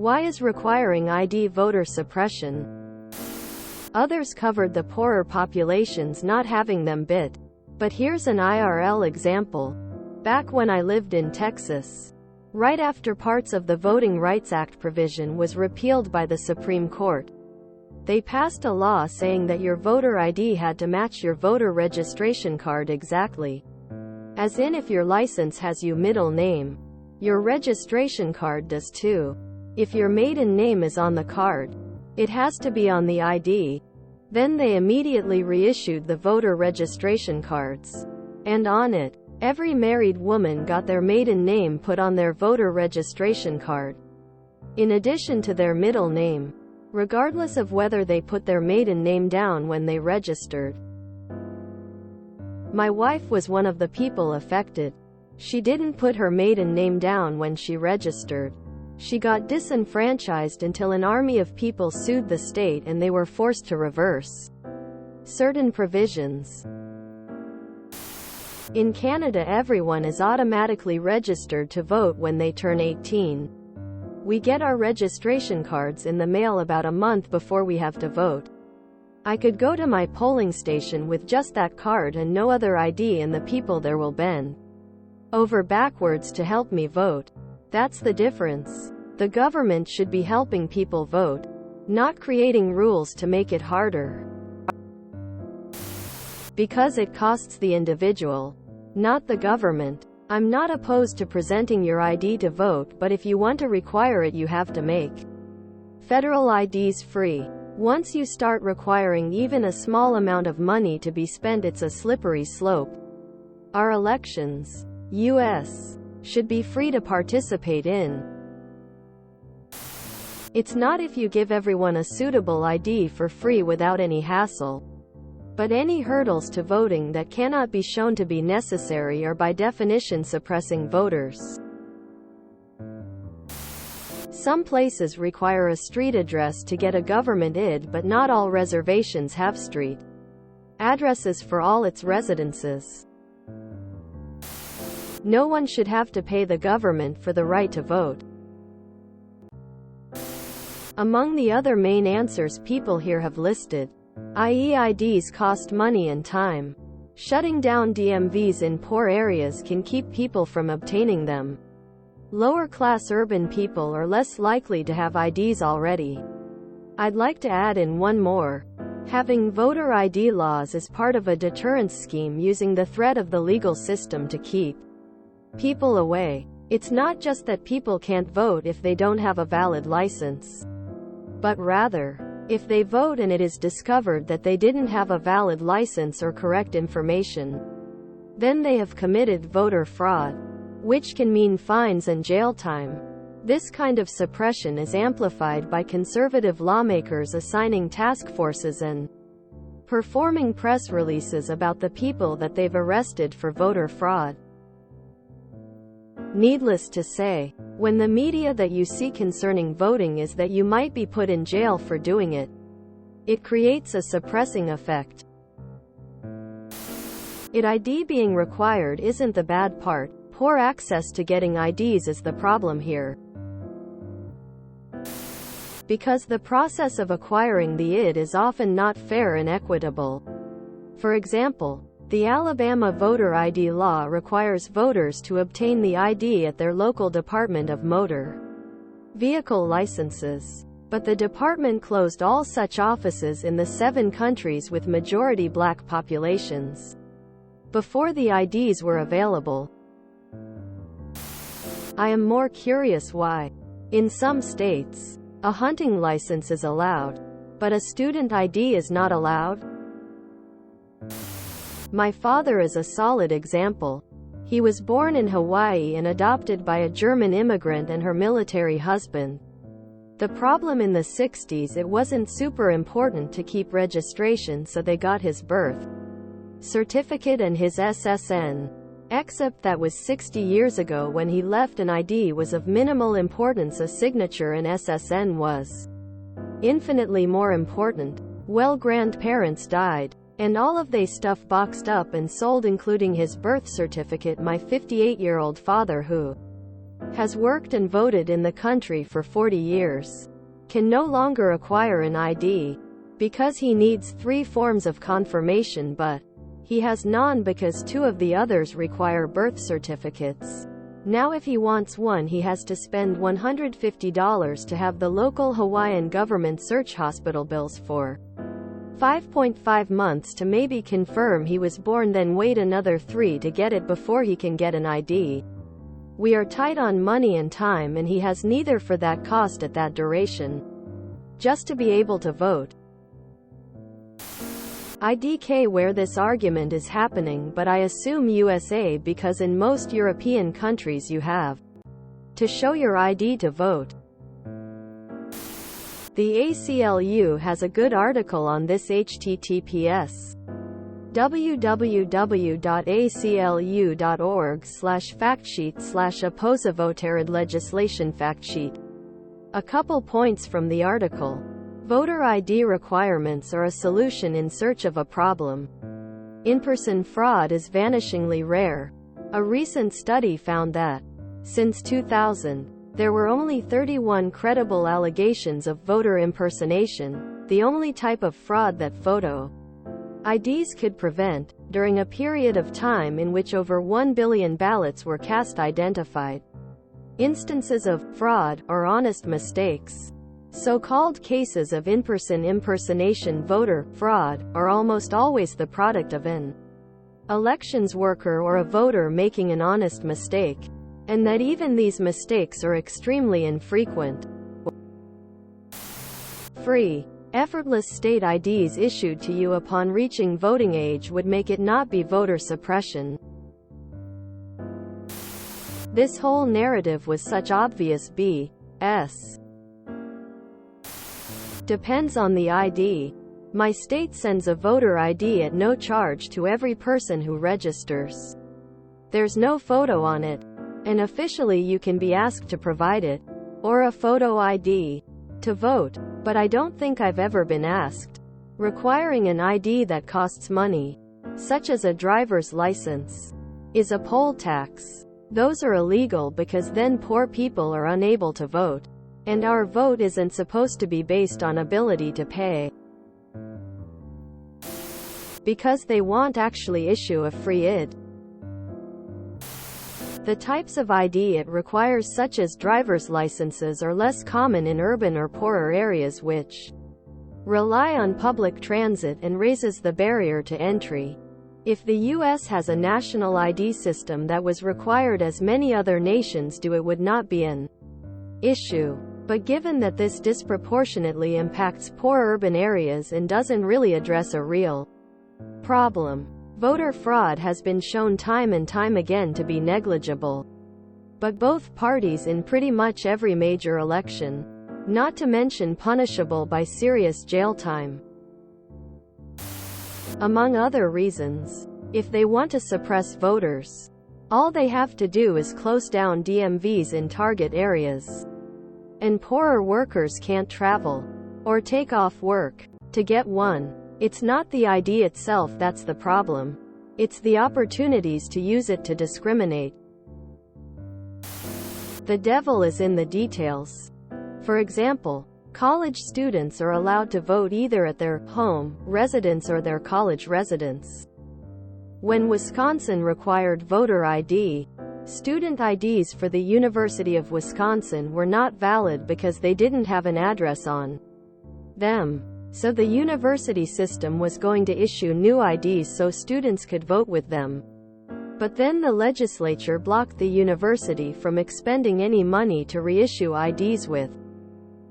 Why is requiring ID voter suppression? Others covered the poorer populations not having them bit. But here's an IRL example. Back when I lived in Texas, right after parts of the Voting Rights Act provision was repealed by the Supreme Court, they passed a law saying that your voter ID had to match your voter registration card exactly. As in, if your license has your middle name, your registration card does too. If your maiden name is on the card, it has to be on the ID. Then they immediately reissued the voter registration cards. And on it, every married woman got their maiden name put on their voter registration card, in addition to their middle name, regardless of whether they put their maiden name down when they registered. My wife was one of the people affected. She didn't put her maiden name down when she registered. She got disenfranchised until an army of people sued the state and they were forced to reverse certain provisions. In Canada, everyone is automatically registered to vote when they turn 18. We get our registration cards in the mail about a month before we have to vote. I could go to my polling station with just that card and no other ID, and the people there will bend over backwards to help me vote. That's the difference. The government should be helping people vote, not creating rules to make it harder. Because it costs the individual, not the government. I'm not opposed to presenting your ID to vote, but if you want to require it, you have to make federal IDs free. Once you start requiring even a small amount of money to be spent, it's a slippery slope. Our elections, U.S., should be free to participate in. It's not if you give everyone a suitable ID for free without any hassle. But any hurdles to voting that cannot be shown to be necessary are by definition suppressing voters. Some places require a street address to get a government ID, but not all reservations have street addresses for all its residences. No one should have to pay the government for the right to vote. Among the other main answers people here have listed, i.e. IDs cost money and time. Shutting down DMVs in poor areas can keep people from obtaining them. Lower-class urban people are less likely to have IDs already. I'd like to add in one more. Having voter ID laws is part of a deterrence scheme using the threat of the legal system to keep people away. It's not just that people can't vote if they don't have a valid license, but rather, if they vote and it is discovered that they didn't have a valid license or correct information, then they have committed voter fraud, which can mean fines and jail time. This kind of suppression is amplified by conservative lawmakers assigning task forces and performing press releases about the people that they've arrested for voter fraud. Needless to say, when the media that you see concerning voting is that you might be put in jail for doing it, it creates a suppressing effect. ID being required isn't the bad part. Poor access to getting IDs is the problem here. Because the process of acquiring the ID is often not fair and equitable. For example, the Alabama voter ID law requires voters to obtain the ID at their local Department of Motor Vehicle licenses. But the department closed all such offices in the 7 countries with majority black populations before the IDs were available. I am more curious why, in some states, a hunting license is allowed, but a student ID is not allowed. My father is a solid example. He was born in Hawaii and adopted by a German immigrant and her military husband. The problem in the 60s, it wasn't super important to keep registration, so they got his birth certificate and his SSN. Except that was 60 years ago. When he left, an ID was of minimal importance. A signature and SSN was infinitely more important. Well, grandparents died, and all of they stuff boxed up and sold, including his birth certificate. My 58-year-old father, who has worked and voted in the country for 40 years, can no longer acquire an ID because he needs 3 forms of confirmation, but he has none because 2 of the others require birth certificates. Now if he wants one, he has to spend $150 to have the local Hawaiian government search hospital bills for 5.5 months to maybe confirm he was born, then wait another 3 to get it before he can get an ID. We are tight on money and time, and he has neither for that cost at that duration, just to be able to vote. IDK where this argument is happening, but I assume USA because in most European countries you have to show your ID to vote. The ACLU has a good article on this. https www.aclu.org/factsheet/opposavotarid legislation factsheet. A couple points from the article. Voter ID requirements are a solution in search of a problem. In-person fraud is vanishingly rare. A recent study found that, since 2000, there were only 31 credible allegations of voter impersonation, the only type of fraud that photo IDs could prevent, during a period of time in which over 1 billion ballots were cast. Identified instances of fraud or honest mistakes, so-called cases of in-person impersonation voter fraud, are almost always the product of an elections worker or a voter making an honest mistake, and that even these mistakes are extremely infrequent. Free, effortless state IDs issued to you upon reaching voting age would make it not be voter suppression. This whole narrative was such obvious BS. Depends on the ID. My state sends a voter ID at no charge to every person who registers. There's no photo on it, and officially you can be asked to provide it, or a photo ID, to vote, but I don't think I've ever been asked. Requiring an ID that costs money, such as a driver's license, is a poll tax. Those are illegal because then poor people are unable to vote. And our vote isn't supposed to be based on ability to pay. Because they won't actually issue a free ID. The types of ID it requires, such as driver's licenses, are less common in urban or poorer areas which rely on public transit and raises the barrier to entry. If the US has a national ID system that was required as many other nations do, it would not be an issue. But given that this disproportionately impacts poor urban areas and doesn't really address a real problem, voter fraud has been shown time and time again to be negligible. But both parties in pretty much every major election, not to mention punishable by serious jail time. Among other reasons, if they want to suppress voters, all they have to do is close down DMVs in target areas. And poorer workers can't travel or take off work to get one. It's not the ID itself that's the problem. It's the opportunities to use it to discriminate. The devil is in the details. For example, college students are allowed to vote either at their home residence or their college residence. When Wisconsin required voter ID, student IDs for the University of Wisconsin were not valid because they didn't have an address on them. So the university system was going to issue new IDs so students could vote with them. But then the legislature blocked the university from expending any money to reissue IDs with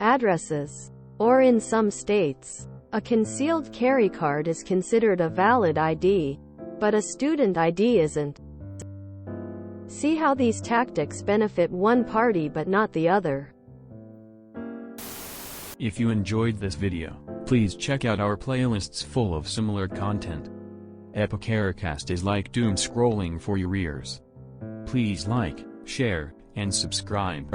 addresses. Or in some states, a concealed carry card is considered a valid ID, but a student ID isn't. See how these tactics benefit one party but not the other. If you enjoyed this video, please check out our playlists full of similar content. Epicaricast is like doom scrolling for your ears. Please like, share, and subscribe.